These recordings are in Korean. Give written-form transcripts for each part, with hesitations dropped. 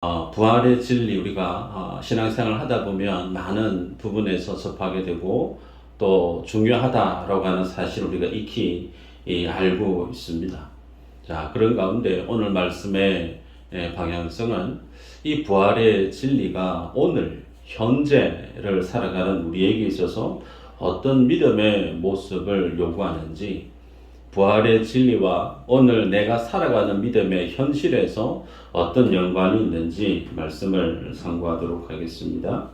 부활의 진리 우리가 신앙생활을 하다 보면 많은 부분에서 접하게 되고 또 중요하다라고 하는 사실을 우리가 익히 알고 있습니다. 자, 그런 가운데 오늘 말씀의 방향성은 이 부활의 진리가 오늘 현재를 살아가는 우리에게 있어서 어떤 믿음의 모습을 요구하는지, 부활의 진리와 오늘 내가 살아가는 믿음의 현실에서 어떤 연관이 있는지 말씀을 상고하도록 하겠습니다.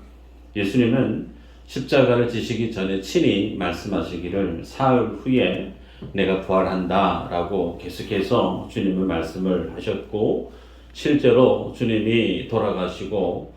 예수님은 십자가를 지시기 전에 친히 말씀하시기를 사흘 후에 내가 부활한다 라고 계속해서 주님은 말씀을 하셨고, 실제로 주님이 돌아가시고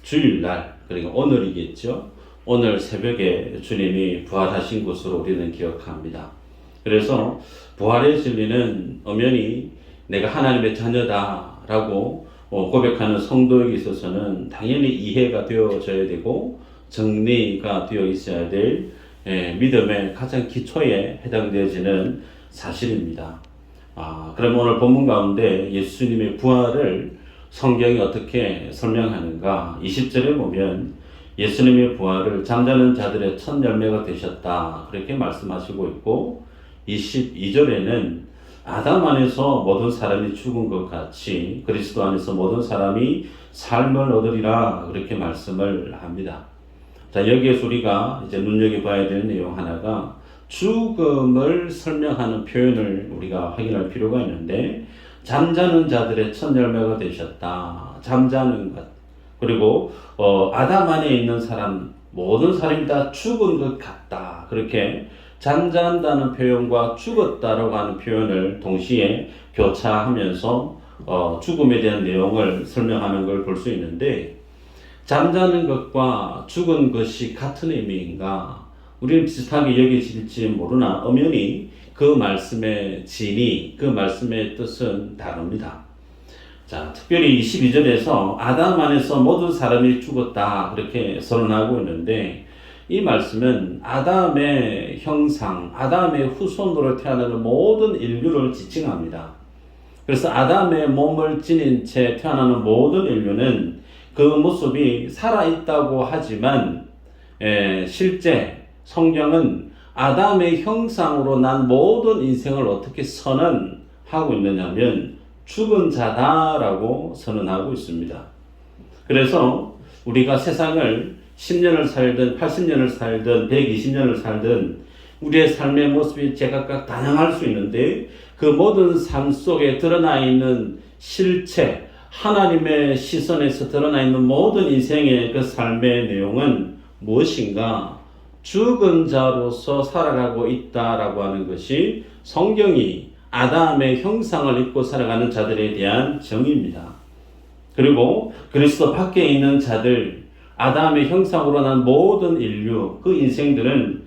주일날, 그러니까 오늘이겠죠. 오늘 새벽에 주님이 부활하신 것으로 우리는 기억합니다. 그래서 부활의 진리는 엄연히 내가 하나님의 자녀다라고 고백하는 성도에게 있어서는 당연히 이해가 되어져야 되고 정리가 되어 있어야 될 믿음의 가장 기초에 해당되어지는 사실입니다. 그럼 오늘 본문 가운데 예수님의 부활을 성경이 어떻게 설명하는가? 20절에 보면 예수님의 부활을 잠자는 자들의 첫 열매가 되셨다, 그렇게 말씀하시고 있고, 22절에는 아담 안에서 모든 사람이 죽은 것 같이 그리스도 안에서 모든 사람이 삶을 얻으리라, 그렇게 말씀을 합니다. 자, 여기에서 우리가 이제 눈여겨봐야 되는 내용 하나가 죽음을 설명하는 표현을 우리가 확인할 필요가 있는데, 잠자는 자들의 첫 열매가 되셨다. 잠자는 것. 그리고 아담 안에 있는 사람, 모든 사람이 다 죽은 것 같다. 그렇게 잠잔다는 표현과 죽었다라고 하는 표현을 동시에 교차하면서 죽음에 대한 내용을 설명하는 걸 볼 수 있는데, 잠자는 것과 죽은 것이 같은 의미인가? 우리는 비슷하게 여기질지 모르나 엄연히 그 말씀의 진위, 그 말씀의 뜻은 다릅니다. 자, 특별히 22절에서 아담 안에서 모든 사람이 죽었다, 그렇게 선언하고 있는데, 이 말씀은 아담의 형상, 아담의 후손으로 태어나는 모든 인류를 지칭합니다. 그래서 아담의 몸을 지닌 채 태어나는 모든 인류는 그 모습이 살아있다고 하지만 실제 성경은 아담의 형상으로 난 모든 인생을 어떻게 선언하고 있느냐면 죽은 자다라고 선언하고 있습니다. 그래서 우리가 세상을 10년을 살든 80년을 살든 120년을 살든 우리의 삶의 모습이 제각각 다양할 수 있는데, 그 모든 삶 속에 드러나 있는 실체, 하나님의 시선에서 드러나 있는 모든 인생의 그 삶의 내용은 무엇인가? 죽은 자로서 살아가고 있다라고 하는 것이 성경이 아담의 형상을 입고 살아가는 자들에 대한 정의입니다. 그리고 그리스도 밖에 있는 자들, 아담의 형상으로 난 모든 인류, 그 인생들은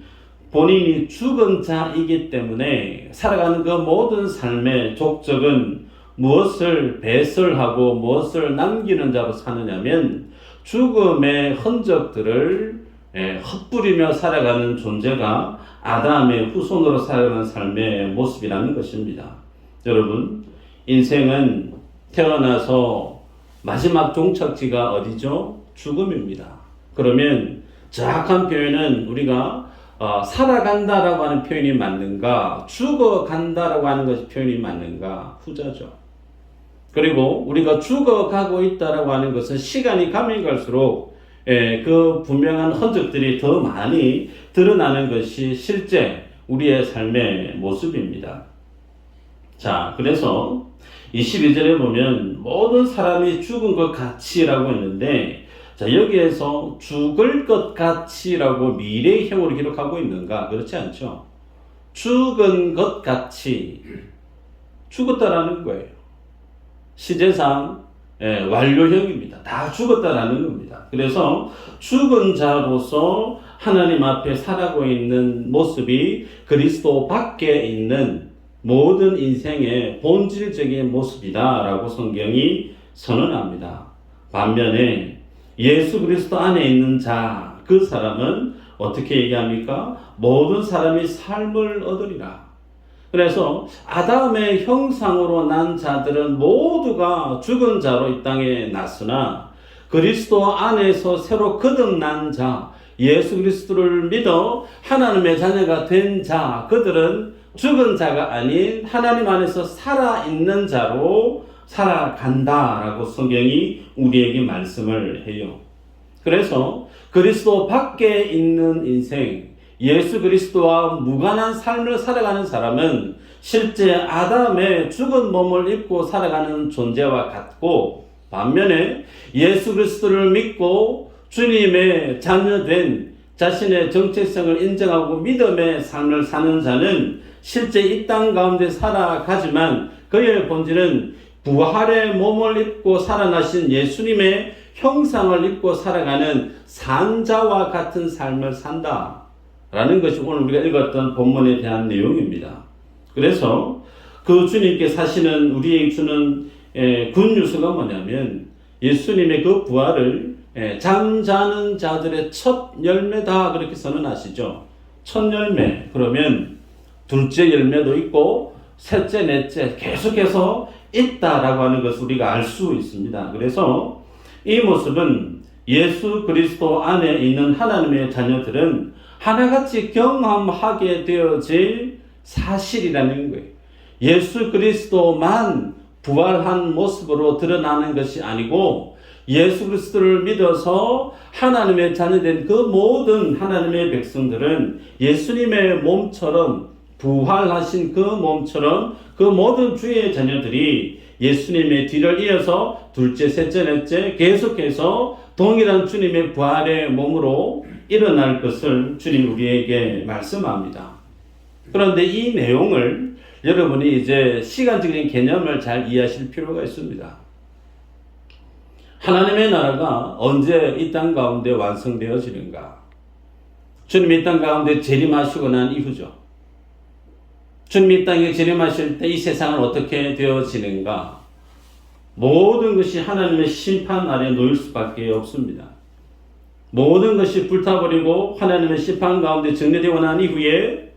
본인이 죽은 자이기 때문에 살아가는 그 모든 삶의 족적은 무엇을 배설하고 무엇을 남기는 자로 사느냐면 죽음의 흔적들을 흩뿌리며 살아가는 존재가 아담의 후손으로 살아가는 삶의 모습이라는 것입니다. 여러분, 인생은 태어나서 마지막 종착지가 어디죠? 죽음입니다. 그러면 정확한 표현은 우리가 살아간다라고 하는 표현이 맞는가, 죽어간다라고 하는 것이 표현이 맞는가? 후자죠. 그리고 우리가 죽어가고 있다라고 하는 것은 시간이 가면 갈수록 그 분명한 흔적들이 더 많이 드러나는 것이 실제 우리의 삶의 모습입니다. 자, 그래서 22절에 보면 모든 사람이 죽은 것 같이라고 했는데, 자, 여기에서 죽을 것 같이라고 미래형으로 기록하고 있는가? 그렇지 않죠. 죽은 것 같이 죽었다라는 거예요. 시제상 완료형입니다. 다 죽었다라는 겁니다. 그래서 죽은 자로서 하나님 앞에 살아가고 있는 모습이 그리스도 밖에 있는 모든 인생의 본질적인 모습이다라고 성경이 선언합니다. 반면에 예수 그리스도 안에 있는 자, 그 사람은 어떻게 얘기합니까? 모든 사람이 삶을 얻으리라. 그래서 아담의 형상으로 난 자들은 모두가 죽은 자로 이 땅에 났으나 그리스도 안에서 새로 거듭난 자, 예수 그리스도를 믿어 하나님의 자녀가 된 자, 그들은 죽은 자가 아닌 하나님 안에서 살아있는 자로 살아간다라고 성경이 우리에게 말씀을 해요. 그래서 그리스도 밖에 있는 인생, 예수 그리스도와 무관한 삶을 살아가는 사람은 실제 아담의 죽은 몸을 입고 살아가는 존재와 같고, 반면에 예수 그리스도를 믿고 주님의 자녀된 자신의 정체성을 인정하고 믿음의 삶을 사는 자는 실제 이 땅 가운데 살아가지만 그의 본질은 부활의 몸을 입고 살아나신 예수님의 형상을 입고 살아가는 산자와 같은 삶을 산다 라는 것이 오늘 우리가 읽었던 본문에 대한 내용입니다. 그래서 그 주님께 사시는 우리에게 주는 굿뉴스가 뭐냐면 예수님의 그 부활을 잠자는 자들의 첫 열매다 그렇게 선언하시죠. 첫 열매, 그러면 둘째 열매도 있고 셋째, 넷째 계속해서 있다라고 하는 것을 우리가 알 수 있습니다. 그래서 이 모습은 예수 그리스도 안에 있는 하나님의 자녀들은 하나같이 경험하게 되어질 사실이라는 거예요. 예수 그리스도만 부활한 모습으로 드러나는 것이 아니고 예수 그리스도를 믿어서 하나님의 자녀된 그 모든 하나님의 백성들은 예수님의 몸처럼 부활하신 그 몸처럼 그 모든 주의 자녀들이 예수님의 뒤를 이어서 둘째, 셋째, 넷째 계속해서 동일한 주님의 부활의 몸으로 일어날 것을 주님 우리에게 말씀합니다. 그런데 이 내용을 여러분이 이제 시간적인 개념을 잘 이해하실 필요가 있습니다. 하나님의 나라가 언제 이 땅 가운데 완성되어지는가? 주님이 이 땅 가운데 재림하시고 난 이후죠. 주님이 이 땅에 재림하실 때 이 세상은 어떻게 되어지는가? 모든 것이 하나님의 심판 아래 놓일 수밖에 없습니다. 모든 것이 불타버리고 하나님의 심판 가운데 정리되고 난 이후에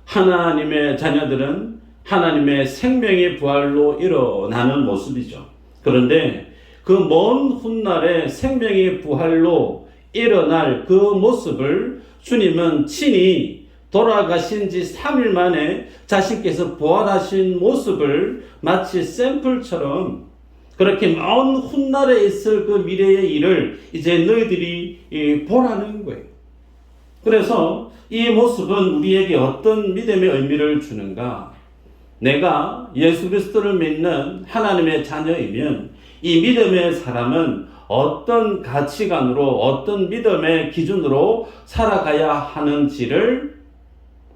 하나님의 자녀들은 하나님의 생명의 부활로 일어나는 모습이죠. 그런데 그 먼 훗날에 생명의 부활로 일어날 그 모습을 주님은 친히 돌아가신 지 3일 만에 자신께서 부활하신 모습을 마치 샘플처럼 그렇게 먼 훗날에 있을 그 미래의 일을 이제 너희들이 보라는 거예요. 그래서 이 모습은 우리에게 어떤 믿음의 의미를 주는가? 내가 예수 그리스도를 믿는 하나님의 자녀이면 이 믿음의 사람은 어떤 가치관으로 어떤 믿음의 기준으로 살아가야 하는지를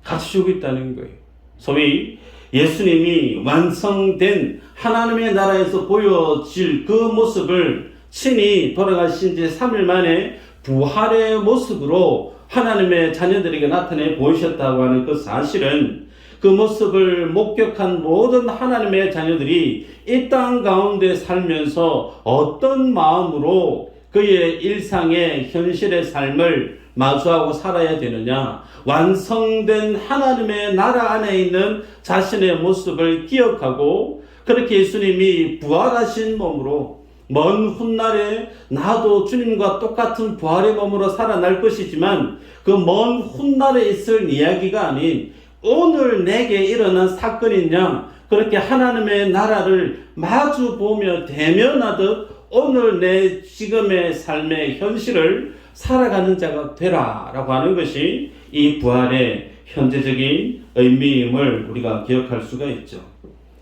갖추고 있다는 거예요. 소위 예수님이 완성된 하나님의 나라에서 보여질 그 모습을 친히 돌아가신 지 3일 만에 부활의 모습으로 하나님의 자녀들에게 나타내 보이셨다고 하는 그 사실은 그 모습을 목격한 모든 하나님의 자녀들이 이 땅 가운데 살면서 어떤 마음으로 그의 일상의 현실의 삶을 마주하고 살아야 되느냐, 완성된 하나님의 나라 안에 있는 자신의 모습을 기억하고 그렇게 예수님이 부활하신 몸으로 먼 훗날에 나도 주님과 똑같은 부활의 몸으로 살아날 것이지만 그 먼 훗날에 있을 이야기가 아닌 오늘 내게 일어난 사건인 양 그렇게 하나님의 나라를 마주보며 대면하듯 오늘 내 지금의 삶의 현실을 살아가는 자가 되라라고 하는 것이 이 부활의 현재적인 의미임을 우리가 기억할 수가 있죠.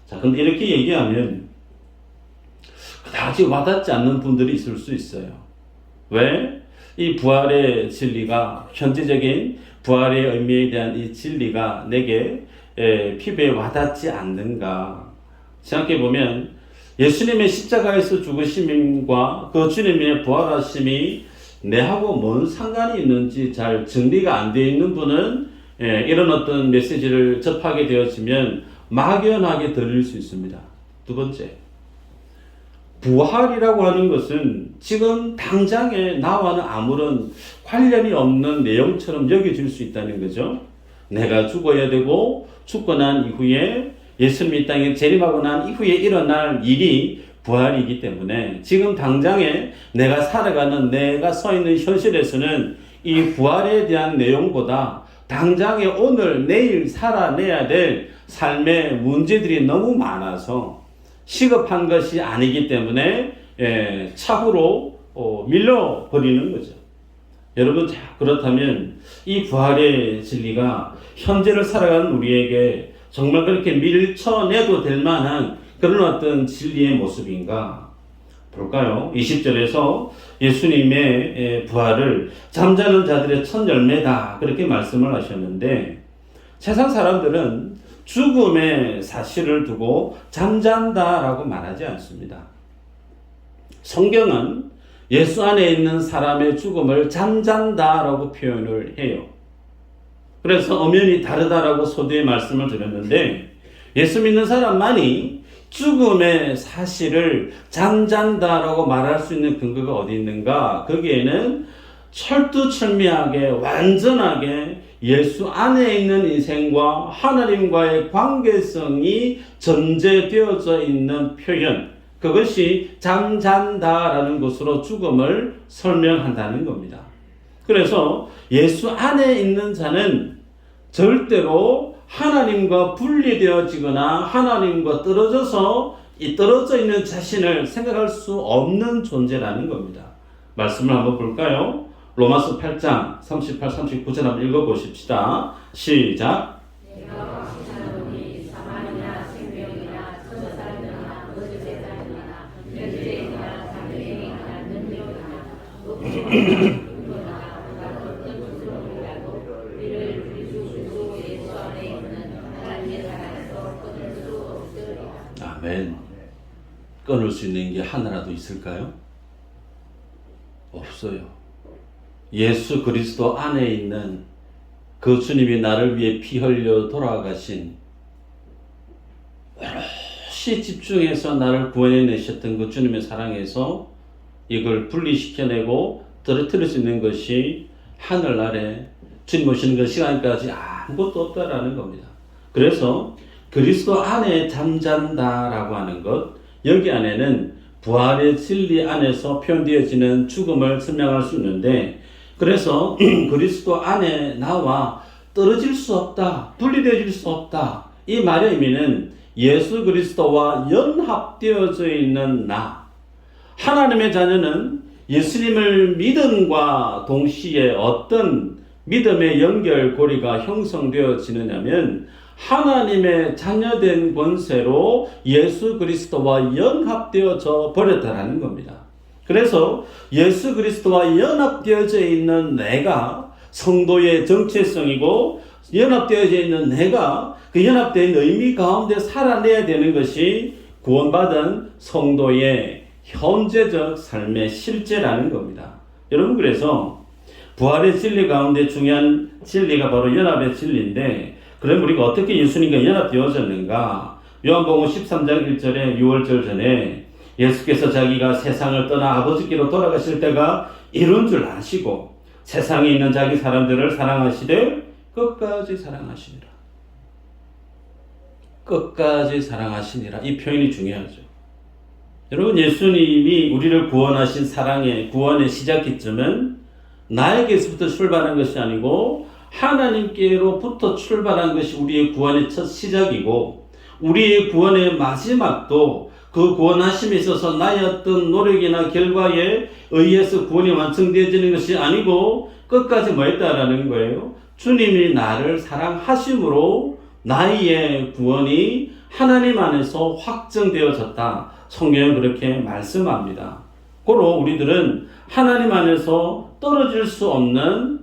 자, 근데 이렇게 얘기하면 그다지 와닿지 않는 분들이 있을 수 있어요. 왜? 이 부활의 진리가, 현재적인 부활의 의미에 대한 이 진리가 내게 피부에 와닿지 않는가? 생각해보면 예수님의 십자가에서 죽으심과 그 주님의 부활하심이 내하고 뭔 상관이 있는지 잘 정리가 안 되어 있는 분은 이런 어떤 메시지를 접하게 되어지면 막연하게 들릴 수 있습니다. 두 번째, 부활이라고 하는 것은 지금 당장에 나와는 아무런 관련이 없는 내용처럼 여겨질 수 있다는 거죠. 내가 죽어야 되고 죽고 난 이후에 예수님이 이 땅에 재림하고 난 이후에 일어날 일이 부활이기 때문에 지금 당장에 내가 살아가는 내가 서 있는 현실에서는 이 부활에 대한 내용보다 당장에 오늘 내일 살아내야 될 삶의 문제들이 너무 많아서 시급한 것이 아니기 때문에 차후로 밀려버리는 거죠. 여러분, 그렇다면 이 부활의 진리가 현재를 살아가는 우리에게 정말 그렇게 밀쳐내도 될 만한 그런 어떤 진리의 모습인가 볼까요? 20절에서 예수님의 부활을 잠자는 자들의 첫 열매다 그렇게 말씀을 하셨는데, 세상 사람들은 죽음의 사실을 두고 잠잔다라고 말하지 않습니다. 성경은 예수 안에 있는 사람의 죽음을 잠잔다라고 표현을 해요. 그래서 엄연히 다르다라고 서두에 말씀을 드렸는데, 예수 믿는 사람만이 죽음의 사실을 잠잔다라고 말할 수 있는 근거가 어디 있는가? 거기에는 철두철미하게 완전하게 예수 안에 있는 인생과 하나님과의 관계성이 전제되어져 있는 표현, 그것이 잠잔다라는 것으로 죽음을 설명한다는 겁니다. 그래서 예수 안에 있는 자는 절대로 하나님과 분리되어지거나 하나님과 떨어져서 이 떨어져 있는 자신을 생각할 수 없는 존재라는 겁니다. 말씀을 한번 볼까요? 로마서 8장 38, 39절 한번 읽어보십시다. 시작. 아멘. 끊을 수 있는 게 하나라도 있을까요? 없어요. 예수 그리스도 안에 있는 그 주님이 나를 위해 피 흘려 돌아가신, 오롯이 집중해서 나를 구원해내셨던 그 주님의 사랑에서 이걸 분리시켜내고 떨어뜨릴 수 있는 것이 하늘 아래 주님 오시는 그 시간까지 아무것도 없다라는 겁니다. 그래서 그리스도 안에 잠잔다라고 하는 것, 여기 안에는 부활의 진리 안에서 표현되어지는 죽음을 설명할 수 있는데, 그래서 그리스도 안에 나와 떨어질 수 없다, 분리되어질 수 없다, 이 말의 의미는 예수 그리스도와 연합되어져 있는 나, 하나님의 자녀는 예수님을 믿음과 동시에 어떤 믿음의 연결고리가 형성되어지느냐면 하나님의 자녀된 권세로 예수 그리스도와 연합되어져 버렸다라는 겁니다. 그래서 예수 그리스도와 연합되어져 있는 내가 성도의 정체성이고, 연합되어져 있는 내가 그 연합되어 있는 의미 가운데 살아내야 되는 것이 구원받은 성도의 현재적 삶의 실제라는 겁니다. 여러분, 그래서 부활의 진리 가운데 중요한 진리가 바로 연합의 진리인데, 그럼 우리가 어떻게 예수님과 연합되어졌는가? 요한복음 13장 1절에 6월절 전에 예수께서 자기가 세상을 떠나 아버지께로 돌아가실 때가 이룬 줄 아시고 세상에 있는 자기 사람들을 사랑하시되 끝까지 사랑하시니라. 끝까지 사랑하시니라. 이 표현이 중요하죠. 여러분, 예수님이 우리를 구원하신 사랑의 구원의 시작 기점은 나에게서부터 출발한 것이 아니고 하나님께로부터 출발한 것이 우리의 구원의 첫 시작이고, 우리의 구원의 마지막도 그 구원하심에 있어서 나의 어떤 노력이나 결과에 의해서 구원이 완성되어지는 것이 아니고 끝까지 뭐였다라는 거예요? 주님이 나를 사랑하심으로 나의 구원이 하나님 안에서 확정되어졌다. 성경은 그렇게 말씀합니다. 고로 우리들은 하나님 안에서 떨어질 수 없는,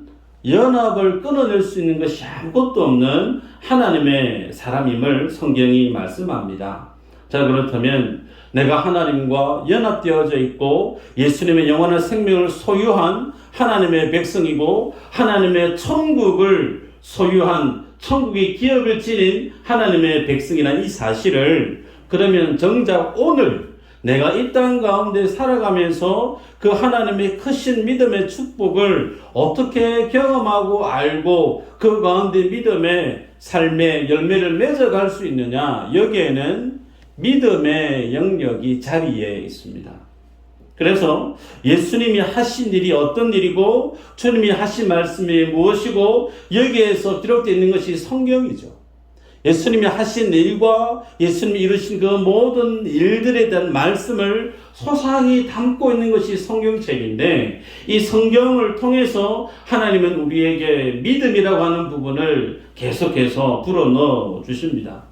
연합을 끊어낼 수 있는 것이 아무것도 없는 하나님의 사람임을 성경이 말씀합니다. 자, 그렇다면 내가 하나님과 연합되어져 있고 예수님의 영원한 생명을 소유한 하나님의 백성이고 하나님의 천국을 소유한, 천국의 기업을 지닌 하나님의 백성이라는 이 사실을, 그러면 정작 오늘 내가 이 땅 가운데 살아가면서 그 하나님의 크신 믿음의 축복을 어떻게 경험하고 알고 그 가운데 믿음의 삶의 열매를 맺어갈 수 있느냐, 여기에는 믿음의 영역이 자리에 있습니다. 그래서 예수님이 하신 일이 어떤 일이고 주님이 하신 말씀이 무엇이고 여기에서 기록되어 있는 것이 성경이죠. 예수님이 하신 일과 예수님이 이루신 그 모든 일들에 대한 말씀을 소상히 담고 있는 것이 성경책인데, 이 성경을 통해서 하나님은 우리에게 믿음이라고 하는 부분을 계속해서 불어넣어 주십니다.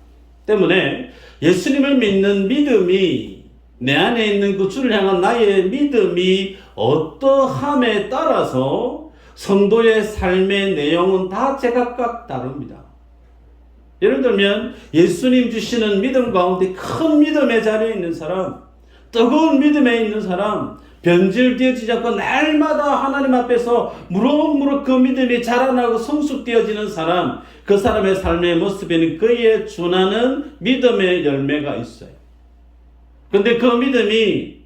때문에 예수님을 믿는 믿음이, 내 안에 있는 그 주를 향한 나의 믿음이 어떠함에 따라서 성도의 삶의 내용은 다 제각각 다릅니다. 예를 들면 예수님 주시는 믿음 가운데 큰 믿음의 자리에 있는 사람, 뜨거운 믿음에 있는 사람, 변질되어지지 않고 날마다 하나님 앞에서 무럭무럭 그 믿음이 자라나고 성숙되어지는 사람, 그 사람의 삶의 모습에는 그에 준하는 믿음의 열매가 있어요. 그런데 그 믿음이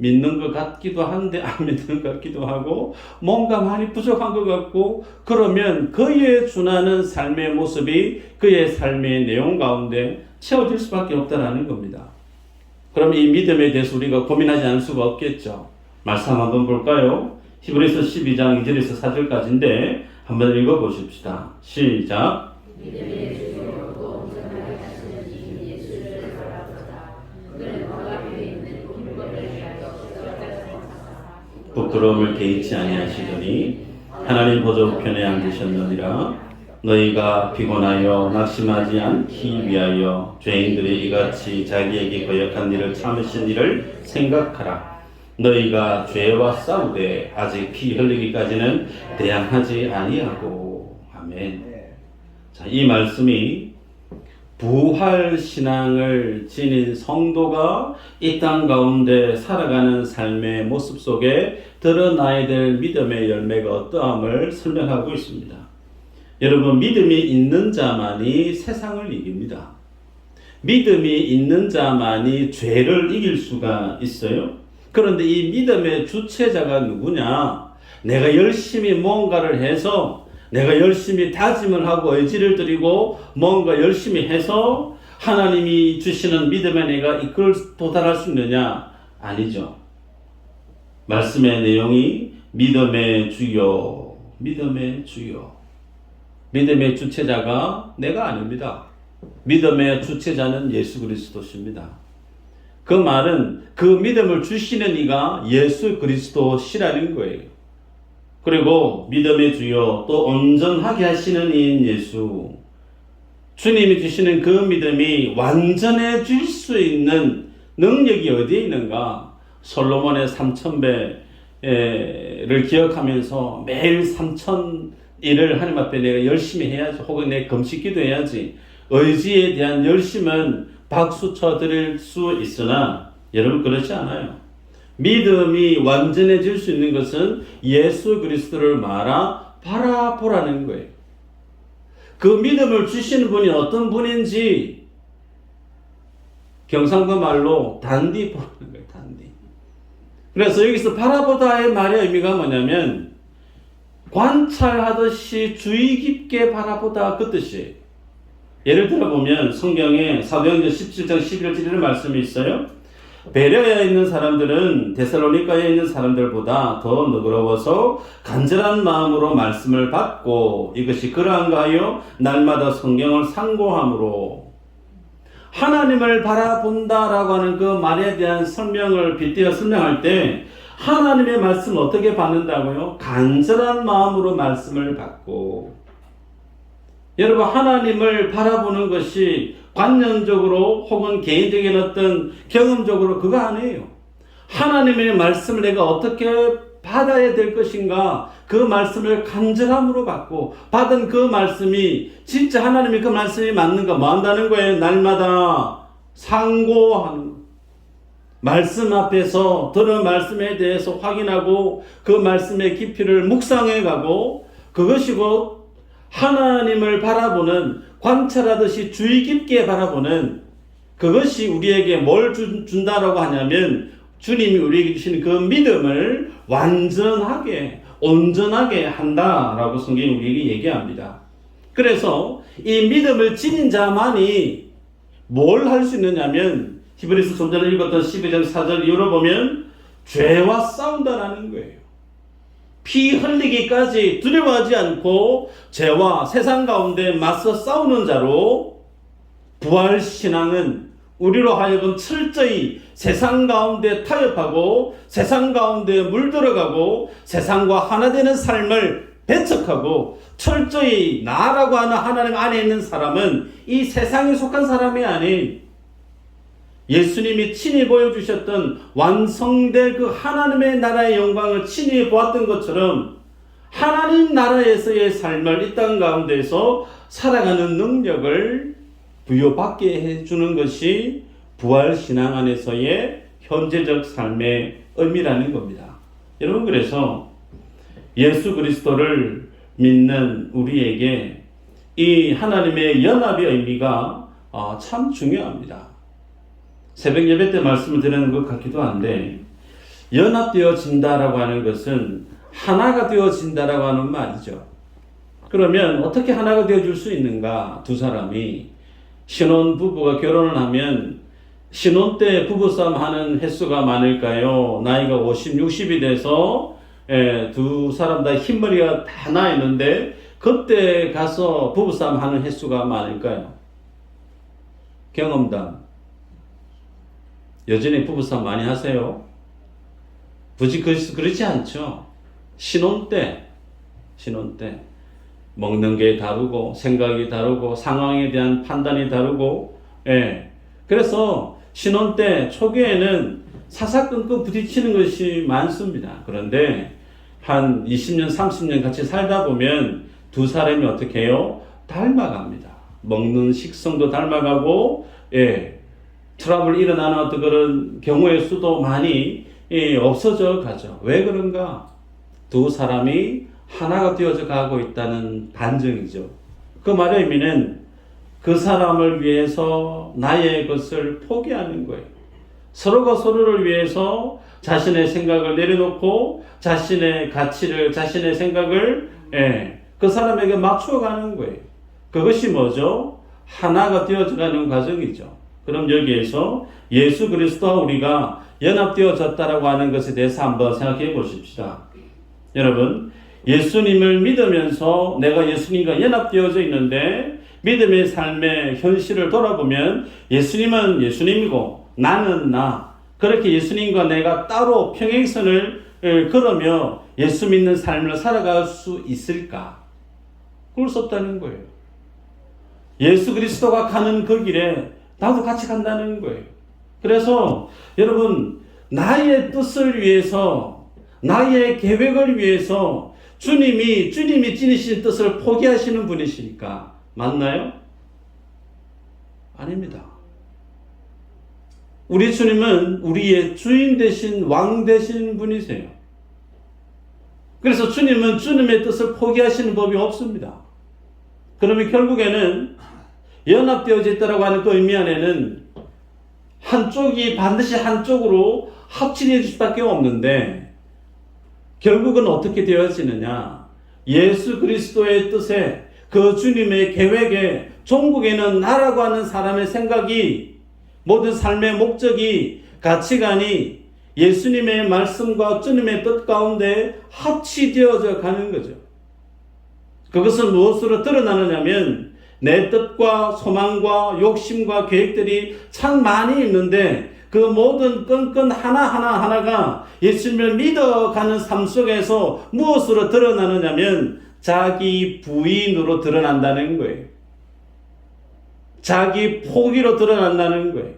믿는 것 같기도 한데 안 믿는 것 같기도 하고 뭔가 많이 부족한 것 같고, 그러면 그에 준하는 삶의 모습이 그의 삶의 내용 가운데 채워질 수밖에 없다는 겁니다. 그럼 이 믿음에 대해서 우리가 고민하지 않을 수가 없겠죠. 말씀 한번 볼까요? 히브리서 12장 2절에서 4절까지인데 한번 읽어보십시다. 시작. 부끄러움을 개의치 아니하시더니 하나님 보좌 우편에 앉으셨느니라. 너희가 피곤하여 낙심하지 않기 위하여 죄인들이 이같이 자기에게 거역한 일을 참으신 일을 생각하라. 너희가 죄와 싸우되 아직 피 흘리기까지는 대항하지 아니하고. 아멘. 자, 이 말씀이 부활 신앙을 지닌 성도가 이 땅 가운데 살아가는 삶의 모습 속에 드러나야 될 믿음의 열매가 어떠함을 설명하고 있습니다. 여러분, 믿음이 있는 자만이 세상을 이깁니다. 믿음이 있는 자만이 죄를 이길 수가 있어요. 그런데 이 믿음의 주체자가 누구냐? 내가 열심히 뭔가를 해서, 내가 열심히 다짐을 하고 의지를 드리고 뭔가 열심히 해서 하나님이 주시는 믿음에 내가 이끌 도달할 수 있느냐? 아니죠. 말씀의 내용이 믿음의 주요, 믿음의 주요. 믿음의 주체자가 내가 아닙니다. 믿음의 주체자는 예수 그리스도십니다. 그 말은 그 믿음을 주시는 이가 예수 그리스도시라는 거예요. 그리고 믿음의 주요, 또 온전하게 하시는 이인 예수, 주님이 주시는 그 믿음이 완전해질 수 있는 능력이 어디에 있는가? 솔로몬의 3,000배를 기억하면서 매일 3,000일을 하나님 앞에 내가 열심히 해야지, 혹은 내 금식 기도해야지, 의지에 대한 열심은 박수 쳐드릴 수 있으나 여러분 그렇지 않아요. 믿음이 완전해질 수 있는 것은 예수 그리스도를 바라보라는 거예요. 그 믿음을 주시는 분이 어떤 분인지 경상도 말로 단디 보라는 거예요. 단디. 그래서 여기서 바라보다의 말의 의미가 뭐냐면 관찰하듯이 주의 깊게 바라보다, 그 뜻이에요. 예를 들어 보면 성경에 사도행전 17장 11절 말씀이 있어요. 베레아에 있는 사람들은 데살로니가에 있는 사람들보다 더 너그러워서 간절한 마음으로 말씀을 받고 이것이 그러한가 하여 날마다 성경을 상고함으로. 하나님을 바라본다라고 하는 그 말에 대한 설명을 빗대어 설명할 때 하나님의 말씀을 어떻게 받는다고요? 간절한 마음으로 말씀을 받고. 여러분, 하나님을 바라보는 것이 관념적으로 혹은 개인적인 어떤 경험적으로 그거 아니에요. 하나님의 말씀을 내가 어떻게 받아야 될 것인가, 그 말씀을 간절함으로 받고, 받은 그 말씀이 진짜 하나님의 그 말씀이 맞는가, 뭐 한다는 거예요? 날마다 상고하는 거. 말씀 앞에서 들은 말씀에 대해서 확인하고 그 말씀의 깊이를 묵상해 가고, 그것이 곧 하나님을 바라보는, 관찰하듯이 주의 깊게 바라보는 그것이 우리에게 뭘 준다라고 하냐면 주님이 우리에게 주시는 그 믿음을 완전하게 온전하게 한다라고 성경이 우리에게 얘기합니다. 그래서 이 믿음을 지닌 자만이 뭘 할 수 있느냐면 히브리서 좀 전에 읽었던 12장 4절 이후로 보면 죄와 싸운다라는 거예요. 피 흘리기까지 두려워하지 않고 죄와 세상 가운데 맞서 싸우는 자로 부활신앙은 우리로 하여금 철저히 세상 가운데 타협하고 세상 가운데 물들어가고 세상과 하나 되는 삶을 배척하고 철저히 나라고 하는 하나님 안에 있는 사람은 이 세상에 속한 사람이 아닌 예수님이 친히 보여주셨던 완성될 그 하나님의 나라의 영광을 친히 보았던 것처럼 하나님 나라에서의 삶을 이 땅 가운데서 살아가는 능력을 부여받게 해주는 것이 부활신앙 안에서의 현재적 삶의 의미라는 겁니다. 여러분, 그래서 예수 그리스도를 믿는 우리에게 이 하나님의 연합의 의미가 참 중요합니다. 새벽 예배 때 말씀을 드리는 것 같기도 한데, 연합되어진다라고 하는 것은 하나가 되어진다라고 하는 말이죠. 그러면 어떻게 하나가 되어줄 수 있는가? 두 사람이 신혼부부가 결혼을 하면 신혼 때 부부싸움 하는 횟수가 많을까요? 나이가 50, 60이 돼서 두 사람 다 흰머리가 다 나 있는데 그때 가서 부부싸움 하는 횟수가 많을까요? 경험담. 여전히 부부싸움 많이 하세요? 굳이 그렇지 않죠. 신혼 때 먹는 게 다르고 생각이 다르고 상황에 대한 판단이 다르고, 그래서 신혼 때 초기에는 사사건건 부딪히는 것이 많습니다. 그런데 한 20년 30년 같이 살다 보면 두 사람이 어떻게 해요? 닮아갑니다. 먹는 식성도 닮아가고, 트러블 일어나는 어떤 그런 경우의 수도 많이 없어져 가죠. 왜 그런가? 두 사람이 하나가 되어져 가고 있다는 반증이죠. 그 말의 의미는 그 사람을 위해서 나의 것을 포기하는 거예요. 서로가 서로를 위해서 자신의 생각을 내려놓고 자신의 가치를, 자신의 생각을 그 사람에게 맞춰가는 거예요. 그것이 뭐죠? 하나가 되어져 가는 과정이죠. 그럼 여기에서 예수 그리스도와 우리가 연합되어졌다라고 하는 것에 대해서 한번 생각해 보십시다. 여러분, 예수님을 믿으면서 내가 예수님과 연합되어져 있는데 믿음의 삶의 현실을 돌아보면 예수님은 예수님이고 나는 나, 그렇게 예수님과 내가 따로 평행선을 걸으며 예수 믿는 삶을 살아갈 수 있을까? 그럴 수 없다는 거예요. 예수 그리스도가 가는 그 길에 나도 같이 간다는 거예요. 그래서 여러분, 나의 뜻을 위해서, 나의 계획을 위해서 주님이 지니신 뜻을 포기하시는 분이시니까 맞나요? 아닙니다. 우리 주님은 우리의 주인 되신 왕 되신 분이세요. 그래서 주님은 주님의 뜻을 포기하시는 법이 없습니다. 그러면 결국에는 연합되어져 있다고 하는 그 의미 안에는 한쪽이 반드시 한쪽으로 합치는 수밖에 없는데 결국은 어떻게 되어지느냐? 예수 그리스도의 뜻에, 그 주님의 계획에, 종국에는 나라고 하는 사람의 생각이, 모든 삶의 목적이, 가치관이 예수님의 말씀과 주님의 뜻 가운데 합치되어져 가는 거죠. 그것은 무엇으로 드러나느냐면 내 뜻과 소망과 욕심과 계획들이 참 많이 있는데 그 모든 끈끈 하나가 예수님을 믿어가는 삶 속에서 무엇으로 드러나느냐면 자기 부인으로 드러난다는 거예요. 자기 포기로 드러난다는 거예요.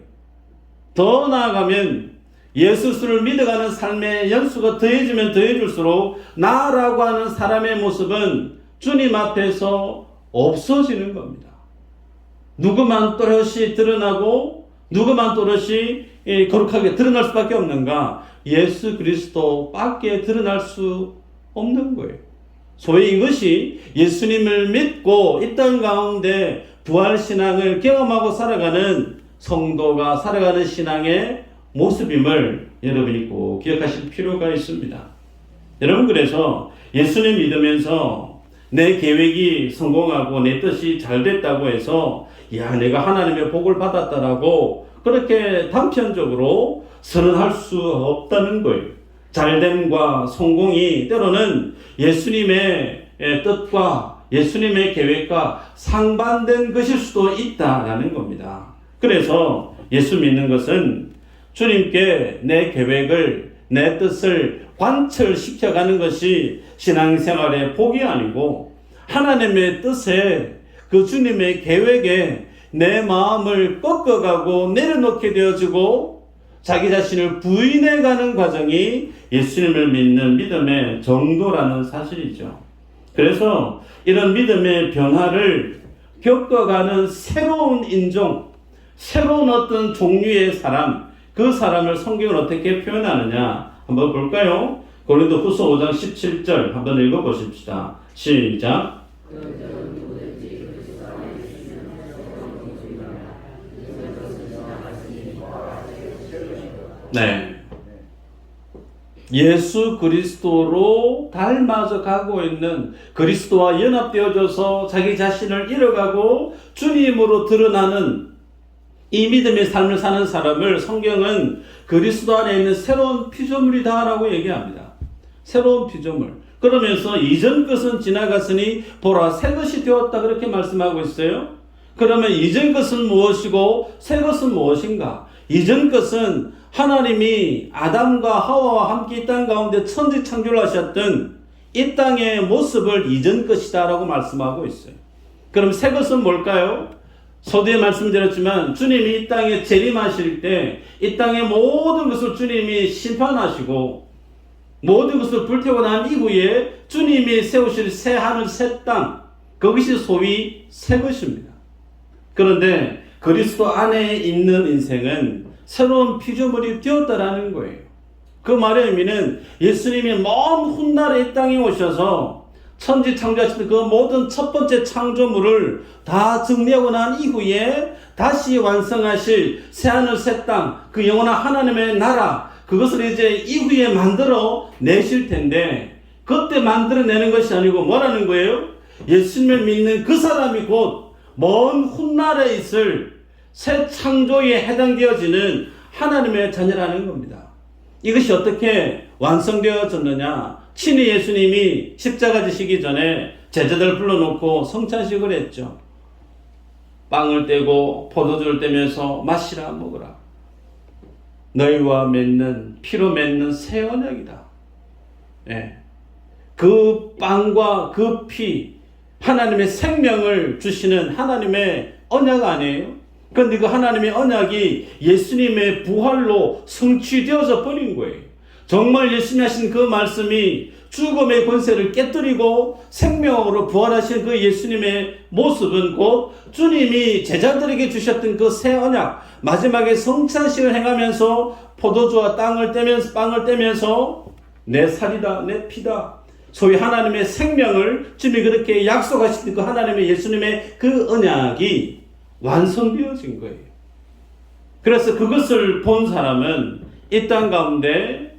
더 나아가면 예수를 믿어가는 삶의 연수가 더해지면 더해질수록 나라고 하는 사람의 모습은 주님 앞에서 없어지는 겁니다. 누구만 또렷이 드러나고 누구만 또렷이 거룩하게 드러날 수밖에 없는가? 예수 그리스도밖에 드러날 수 없는 거예요. 소위 이것이 예수님을 믿고 이 땅 가운데 부활신앙을 경험하고 살아가는 성도가 살아가는 신앙의 모습임을 여러분이 꼭 기억하실 필요가 있습니다. 여러분, 그래서 예수님 믿으면서 내 계획이 성공하고 내 뜻이 잘 됐다고 해서 야, 내가 하나님의 복을 받았다라고 그렇게 단편적으로 선언할 수 없다는 거예요. 잘됨과 성공이 때로는 예수님의 뜻과 예수님의 계획과 상반된 것일 수도 있다라는 겁니다. 그래서 예수 믿는 것은 주님께 내 계획을, 내 뜻을 관철시켜가는 것이 신앙생활의 복이 아니고 하나님의 뜻에, 그 주님의 계획에 내 마음을 꺾어가고 내려놓게 되어지고 자기 자신을 부인해가는 과정이 예수님을 믿는 믿음의 정도라는 사실이죠. 그래서 이런 믿음의 변화를 겪어가는 새로운 인종, 새로운 어떤 종류의 사람, 그 사람을 성경은 어떻게 표현하느냐 한번 볼까요? 고린도후서 5장 17절 한번 읽어보십시다. 시작. 네. 예수 그리스도로 닮아져 가고 있는, 그리스도와 연합되어져서 자기 자신을 잃어가고 주님으로 드러나는 이 믿음의 삶을 사는 사람을 성경은 그리스도 안에 있는 새로운 피조물이다라고 얘기합니다. 새로운 피조물. 그러면서 이전 것은 지나갔으니 보라 새 것이 되었다 그렇게 말씀하고 있어요. 그러면 이전 것은 무엇이고 새 것은 무엇인가? 이전 것은 하나님이 아담과 하와와 함께 이 땅 가운데 천지 창조를 하셨던 이 땅의 모습을 이전 것이다 라고 말씀하고 있어요. 그럼 새 것은 뭘까요? 서두에 말씀드렸지만 주님이 이 땅에 재림하실 때 이 땅의 모든 것을 주님이 심판하시고 모든 것을 불태우고 난 이후에 주님이 세우실 새 하늘 새 땅, 그것이 소위 새 것입니다. 그런데 그리스도 안에 있는 인생은 새로운 피조물이 되었다라는 거예요. 그 말의 의미는 예수님이 먼 훗날에 이 땅에 오셔서 천지 창조하신 그 모든 첫 번째 창조물을 다 정리하고 난 이후에 다시 완성하실 새하늘 새 땅, 그 영원한 하나님의 나라, 그것을 이제 이후에 만들어 내실 텐데 그때 만들어내는 것이 아니고 뭐라는 거예요? 예수님을 믿는 그 사람이 곧 먼 훗날에 있을 새 창조에 해당되어지는 하나님의 자녀라는 겁니다. 이것이 어떻게 완성되어졌느냐? 친히 예수님이 십자가 지시기 전에 제자들 불러놓고 성찬식을 했죠. 빵을 떼고 포도주를 떼면서 마시라 먹으라. 너희와 맺는 피로 맺는 새 언약이다. 예. 그 빵과 그 피, 하나님의 생명을 주시는 하나님의 언약 아니에요? 그런데 그 하나님의 언약이 예수님의 부활로 성취되어져 버린 거예요. 정말 예수님이 하신 그 말씀이 죽음의 권세를 깨뜨리고 생명으로 부활하신 그 예수님의 모습은 곧 주님이 제자들에게 주셨던 그 새 언약, 마지막에 성찬식을 행하면서 포도주와 빵을 떼면서 내 살이다, 내 피다, 소위 하나님의 생명을 주님이 그렇게 약속하신 그 하나님의 예수님의 그 언약이 완성되어진 거예요. 그래서 그것을 본 사람은 이 땅 가운데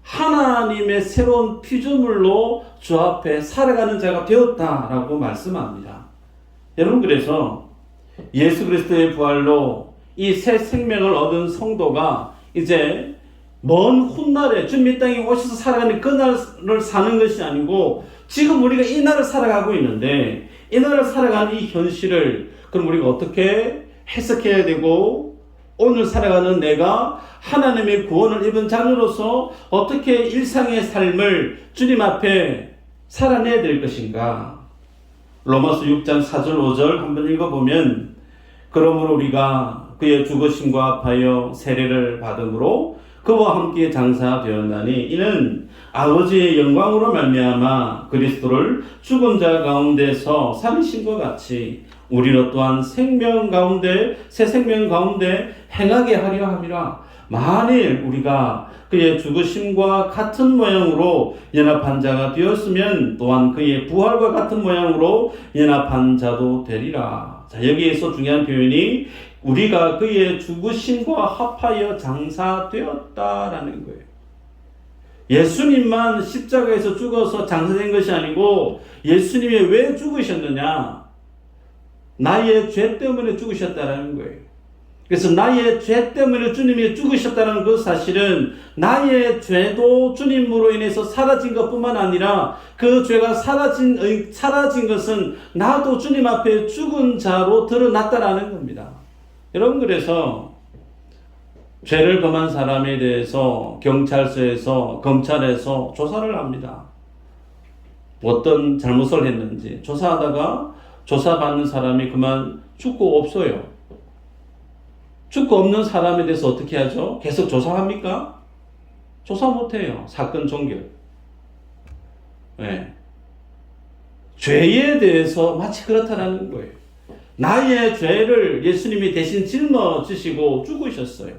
하나님의 새로운 피조물로 주 앞에 살아가는 자가 되었다라고 말씀합니다. 여러분, 그래서 예수 그리스도의 부활로 이 새 생명을 얻은 성도가 이제 먼 훗날에 주님 이 땅에 오셔서 살아가는 그날을 사는 것이 아니고 지금 우리가 이 날을 살아가고 있는데 이 날을 살아가는 이 현실을 그럼 우리가 어떻게 해석해야 되고 오늘 살아가는 내가 하나님의 구원을 입은 자녀로서 어떻게 일상의 삶을 주님 앞에 살아내야 될 것인가? 로마서 6장 4절 5절 한번 읽어보면 그러므로 우리가 그의 죽으심과 합하여 세례를 받음으로 그와 함께 장사되었나니 이는 아버지의 영광으로 말미암아 그리스도를 죽은 자 가운데서 살리신 것 같이 우리로 또한 생명 가운데 새 생명 가운데 행하게 하려 함이라. 만일 우리가 그의 죽으심과 같은 모양으로 연합한 자가 되었으면 또한 그의 부활과 같은 모양으로 연합한 자도 되리라. 자, 여기에서 중요한 표현이 우리가 그의 죽으심과 합하여 장사되었다라는 거예요. 예수님만 십자가에서 죽어서 장사된 것이 아니고 예수님이 왜 죽으셨느냐? 나의 죄 때문에 죽으셨다라는 거예요. 그래서 나의 죄 때문에 주님이 죽으셨다는 그 사실은 나의 죄도 주님으로 인해서 사라진 것뿐만 아니라 그 죄가 사라진 것은 나도 주님 앞에 죽은 자로 드러났다라는 겁니다. 여러분, 그래서 죄를 범한 사람에 대해서 경찰서에서 검찰에서 조사를 합니다. 어떤 잘못을 했는지 조사하다가 조사받는 사람이 그만 죽고 없어요. 죽고 없는 사람에 대해서 어떻게 하죠? 계속 조사합니까? 조사 못해요. 사건 종결. 네. 죄에 대해서 마치 그렇다라는 거예요. 나의 죄를 예수님이 대신 짊어지시고 죽으셨어요.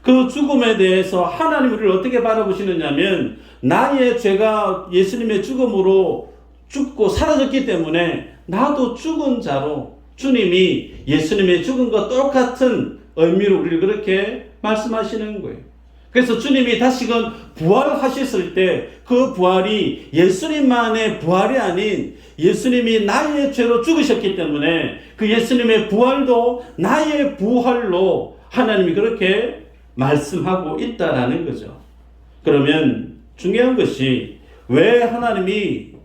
그 죽음에 대해서 하나님 우리를 어떻게 바라보시느냐면 나의 죄가 예수님의 죽음으로 죽고 사라졌기 때문에 나도 죽은 자로 주님이 예수님의 죽음과 똑같은 의미로 우리를 그렇게 말씀하시는 거예요. 그래서 주님이 다시금 부활하셨을 때 그 부활이 예수님만의 부활이 아닌 예수님이 나의 죄로 죽으셨기 때문에 그 예수님의 부활도 나의 부활로 하나님이 그렇게 말씀하고 있다라는 거죠. 그러면 중요한 것이 왜 하나님이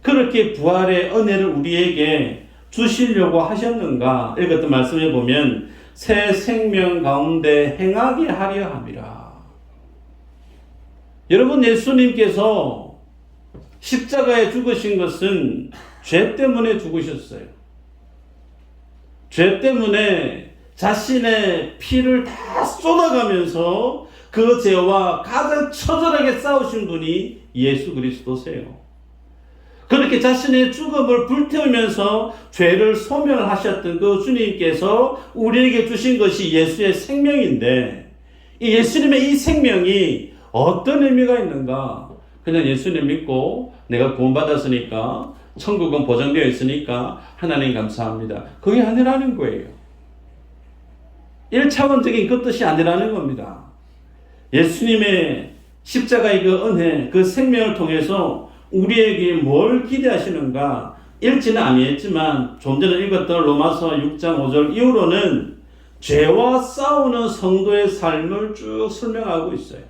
그렇게 부활의 은혜를 우리에게 주시려고 하셨는가? 읽었던 말씀에 보면 새 생명 가운데 행하게 하려 함이라. 여러분, 예수님께서 십자가에 죽으신 것은 죄 때문에 죽으셨어요. 죄 때문에 자신의 피를 다 쏟아가면서 그 죄와 가장 처절하게 싸우신 분이 예수 그리스도세요. 그렇게 자신의 죽음을 불태우면서 죄를 소멸하셨던 그 주님께서 우리에게 주신 것이 예수의 생명인데, 이 예수님의 이 생명이 어떤 의미가 있는가? 그냥 예수님 믿고 내가 구원받았으니까, 천국은 보장되어 있으니까 하나님 감사합니다, 그게 아니라는 거예요. 1차원적인 그 뜻이 아니라는 겁니다. 예수님의 십자가의 그 은혜, 그 생명을 통해서 우리에게 뭘 기대하시는가? 읽지는 아니했지만 좀 전에 읽었던 로마서 6장 5절 이후로는 죄와 싸우는 성도의 삶을 쭉 설명하고 있어요.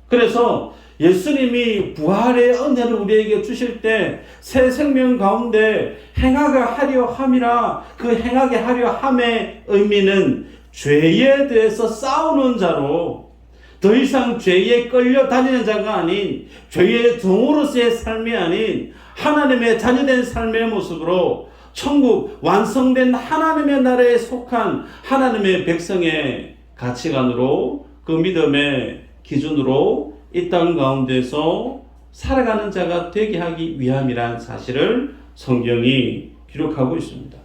그래서 예수님이 부활의 은혜를 우리에게 주실 때 새 생명 가운데 행하게 하려 함이라, 그 행하게 하려 함의 의미는 죄에 대해서 싸우는 자로 더 이상 죄에 끌려 다니는 자가 아닌 죄의 종으로서의 삶이 아닌 하나님의 자녀된 삶의 모습으로 천국 완성된 하나님의 나라에 속한 하나님의 백성의 가치관으로 그 믿음의 기준으로 이 땅 가운데서 살아가는 자가 되게 하기 위함이라는 사실을 성경이 기록하고 있습니다.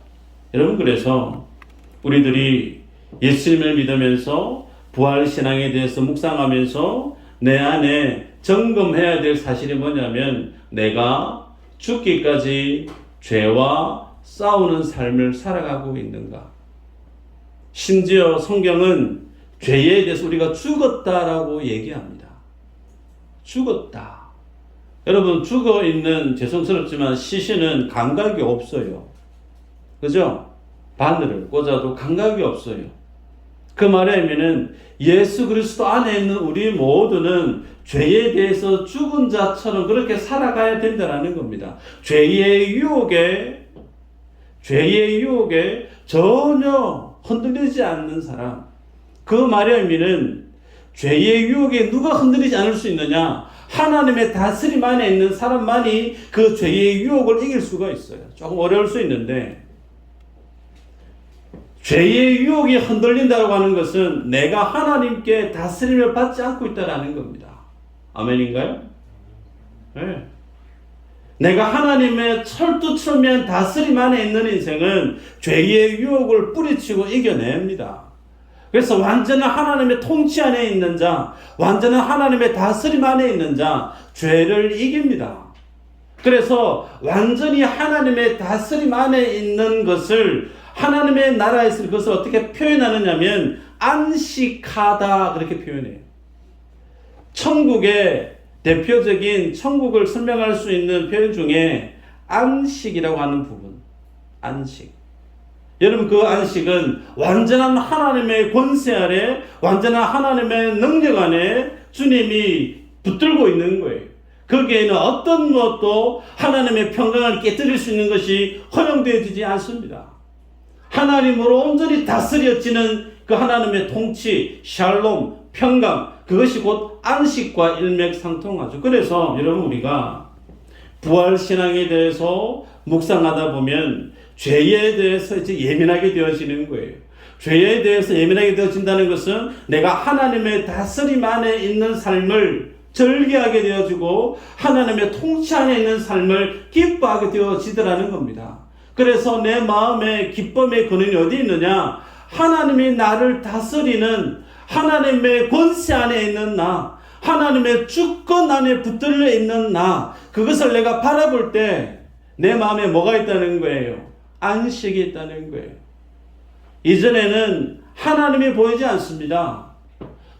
여러분, 그래서 우리들이 예수님을 믿으면서 부활신앙에 대해서 묵상하면서 내 안에 점검해야 될 사실이 뭐냐면 내가 죽기까지 죄와 싸우는 삶을 살아가고 있는가. 심지어 성경은 죄에 대해서 우리가 죽었다라고 얘기합니다. 죽었다. 여러분, 죽어있는, 죄송스럽지만 시신은 감각이 없어요. 그죠? 바늘을 꽂아도 감각이 없어요. 그 말의 의미는 예수 그리스도 안에 있는 우리 모두는 죄에 대해서 죽은 자처럼 그렇게 살아가야 된다는 겁니다. 죄의 유혹에 전혀 흔들리지 않는 사람. 그 말의 의미는 죄의 유혹에 누가 흔들리지 않을 수 있느냐? 하나님의 다스림 안에 있는 사람만이 그 죄의 유혹을 이길 수가 있어요. 조금 어려울 수 있는데, 죄의 유혹이 흔들린다고 하는 것은 내가 하나님께 다스림을 받지 않고 있다는 겁니다. 아멘인가요? 네. 내가 하나님의 철두철미한 다스림 안에 있는 인생은 죄의 유혹을 뿌리치고 이겨냅니다. 그래서 완전한 하나님의 통치 안에 있는 자, 완전한 하나님의 다스림 안에 있는 자, 죄를 이깁니다. 그래서 완전히 하나님의 다스림 안에 있는 것을 하나님의 나라에서 그것을 어떻게 표현하느냐면 안식하다 그렇게 표현해요. 천국의 대표적인 천국을 설명할 수 있는 표현 중에 안식이라고 하는 부분. 안식. 여러분 그 안식은 완전한 하나님의 권세 아래 완전한 하나님의 능력 안에 주님이 붙들고 있는 거예요. 거기에는 어떤 것도 하나님의 평강을 깨뜨릴 수 있는 것이 허용되어지지 않습니다. 하나님으로 온전히 다스려지는 그 하나님의 통치, 샬롬, 평강 그것이 곧 안식과 일맥상통하죠. 그래서 여러분 우리가 부활신앙에 대해서 묵상하다 보면 죄에 대해서 이제 예민하게 되어지는 거예요. 죄에 대해서 예민하게 되어진다는 것은 내가 하나님의 다스림 안에 있는 삶을 절개하게 되어지고 하나님의 통치 안에 있는 삶을 기뻐하게 되어지더라는 겁니다. 그래서 내 마음의 기쁨의 근원이 어디 있느냐? 하나님이 나를 다스리는 하나님의 권세 안에 있는 나, 하나님의 주권 안에 붙들려 있는 나, 그것을 내가 바라볼 때 내 마음에 뭐가 있다는 거예요? 안식이 있다는 거예요. 이전에는 하나님이 보이지 않습니다.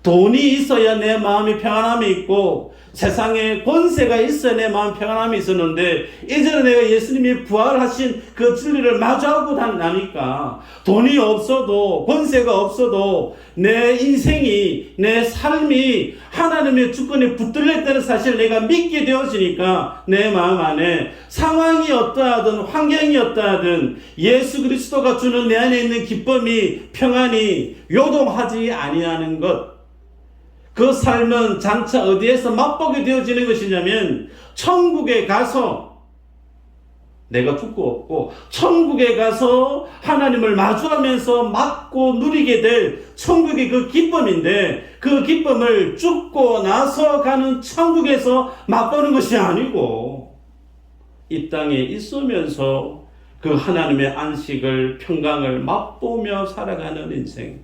돈이 있어야 내 마음이 평안함이 있고 세상에 권세가 있어야 내 마음 평안함이 있었는데 이제는 내가 예수님이 부활하신 그 진리를 마주하고 나니까 돈이 없어도 권세가 없어도 내 인생이 내 삶이 하나님의 주권에 붙들려 있다는 사실을 내가 믿게 되어지니까 내 마음 안에 상황이 어떠하든 환경이 어떠하든 예수 그리스도가 주는 내 안에 있는 기쁨이 평안이 요동하지 아니하는 것, 그 삶은 장차 어디에서 맛보게 되어지는 것이냐면 천국에 가서 내가 죽고 없고 천국에 가서 하나님을 마주하면서 맛고 누리게 될 천국의 그 기쁨인데 그 기쁨을 죽고 나서 가는 천국에서 맛보는 것이 아니고 이 땅에 있으면서 그 하나님의 안식을 평강을 맛보며 살아가는 인생,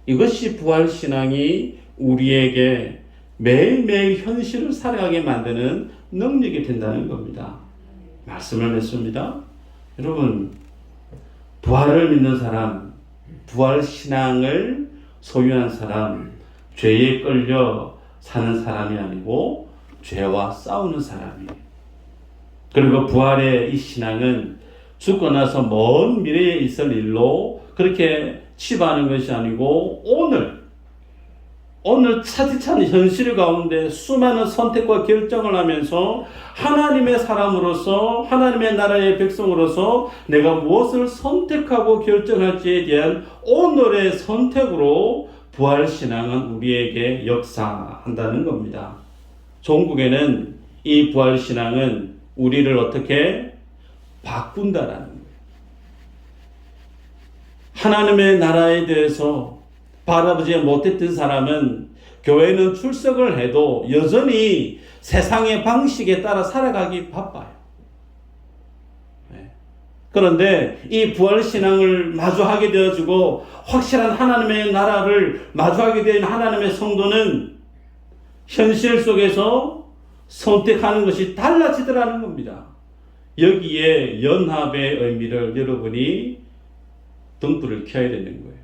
이것이 부활신앙이 우리에게 매일매일 현실을 살아가게 만드는 능력이 된다는 겁니다. 말씀을 맺습니다. 여러분, 부활을 믿는 사람, 부활신앙을 소유한 사람, 죄에 끌려 사는 사람이 아니고 죄와 싸우는 사람이에요. 그리고 부활의 이 신앙은 죽고 나서 먼 미래에 있을 일로 그렇게 치부하는 것이 아니고 오늘 차디찬 현실 가운데 수많은 선택과 결정을 하면서 하나님의 사람으로서 하나님의 나라의 백성으로서 내가 무엇을 선택하고 결정할지에 대한 오늘의 선택으로 부활신앙은 우리에게 역사한다는 겁니다. 종국에는 이 부활신앙은 우리를 어떻게 바꾼다라는 거예요. 하나님의 나라에 대해서 바라보지 못했던 사람은 교회는 출석을 해도 여전히 세상의 방식에 따라 살아가기 바빠요. 그런데 이 부활신앙을 마주하게 되어지고 확실한 하나님의 나라를 마주하게 된 하나님의 성도는 현실 속에서 선택하는 것이 달라지더라는 겁니다. 여기에 연합의 의미를 여러분이 등불을 켜야 되는 거예요.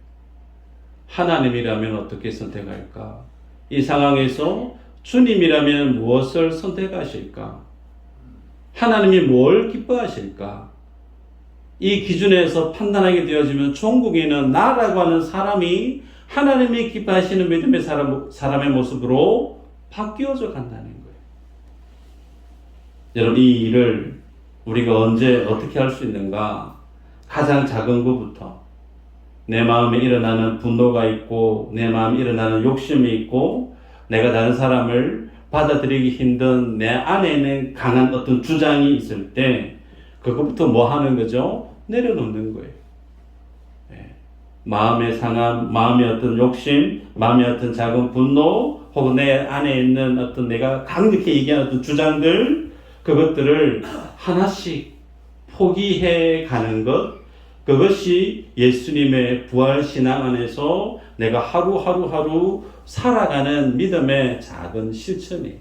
하나님이라면 어떻게 선택할까? 이 상황에서 주님이라면 무엇을 선택하실까? 하나님이 뭘 기뻐하실까? 이 기준에서 판단하게 되어지면 종국에는 나라고 하는 사람이 하나님이 기뻐하시는 믿음의 사람의 모습으로 바뀌어져 간다는 거예요. 여러분, 이 일을 우리가 언제 어떻게 할 수 있는가? 가장 작은 것부터 내 마음에 일어나는 분노가 있고 내 마음에 일어나는 욕심이 있고 내가 다른 사람을 받아들이기 힘든 내 안에는 강한 어떤 주장이 있을 때 그것부터 뭐 하는 거죠? 내려놓는 거예요. 마음의 상함, 마음의 어떤 욕심, 마음의 어떤 작은 분노 혹은 내 안에 있는 어떤 내가 강력히 얘기하는 어떤 주장들, 그것들을 하나씩 포기해 가는 것, 그것이 예수님의 부활신앙 안에서 내가 하루 살아가는 믿음의 작은 실천이에요.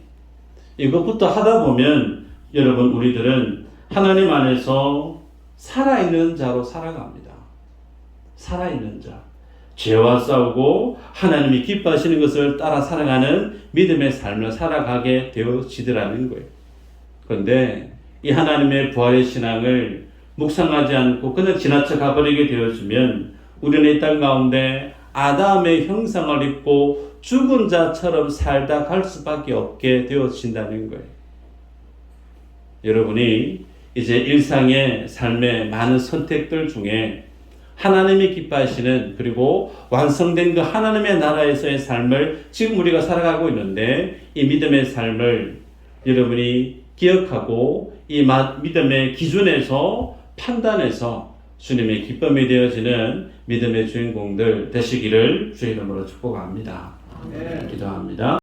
이것부터 하다 보면 여러분, 우리들은 하나님 안에서 살아있는 자로 살아갑니다. 살아있는 자. 죄와 싸우고 하나님이 기뻐하시는 것을 따라 살아가는 믿음의 삶을 살아가게 되어지더라는 거예요. 그런데 이 하나님의 부활의 신앙을 묵상하지 않고 그냥 지나쳐 가버리게 되어지면 우리는 이 땅 가운데 아담의 형상을 입고 죽은 자처럼 살다 갈 수밖에 없게 되어진다는 거예요. 여러분이 이제 일상의 삶의 많은 선택들 중에 하나님이 기뻐하시는 그리고 완성된 그 하나님의 나라에서의 삶을 지금 우리가 살아가고 있는데 이 믿음의 삶을 여러분이 기억하고 이 믿음의 기준에서 판단해서 주님의 기쁨이 되어지는 믿음의 주인공들 되시기를 주의 이름으로 축복합니다. 기도합니다.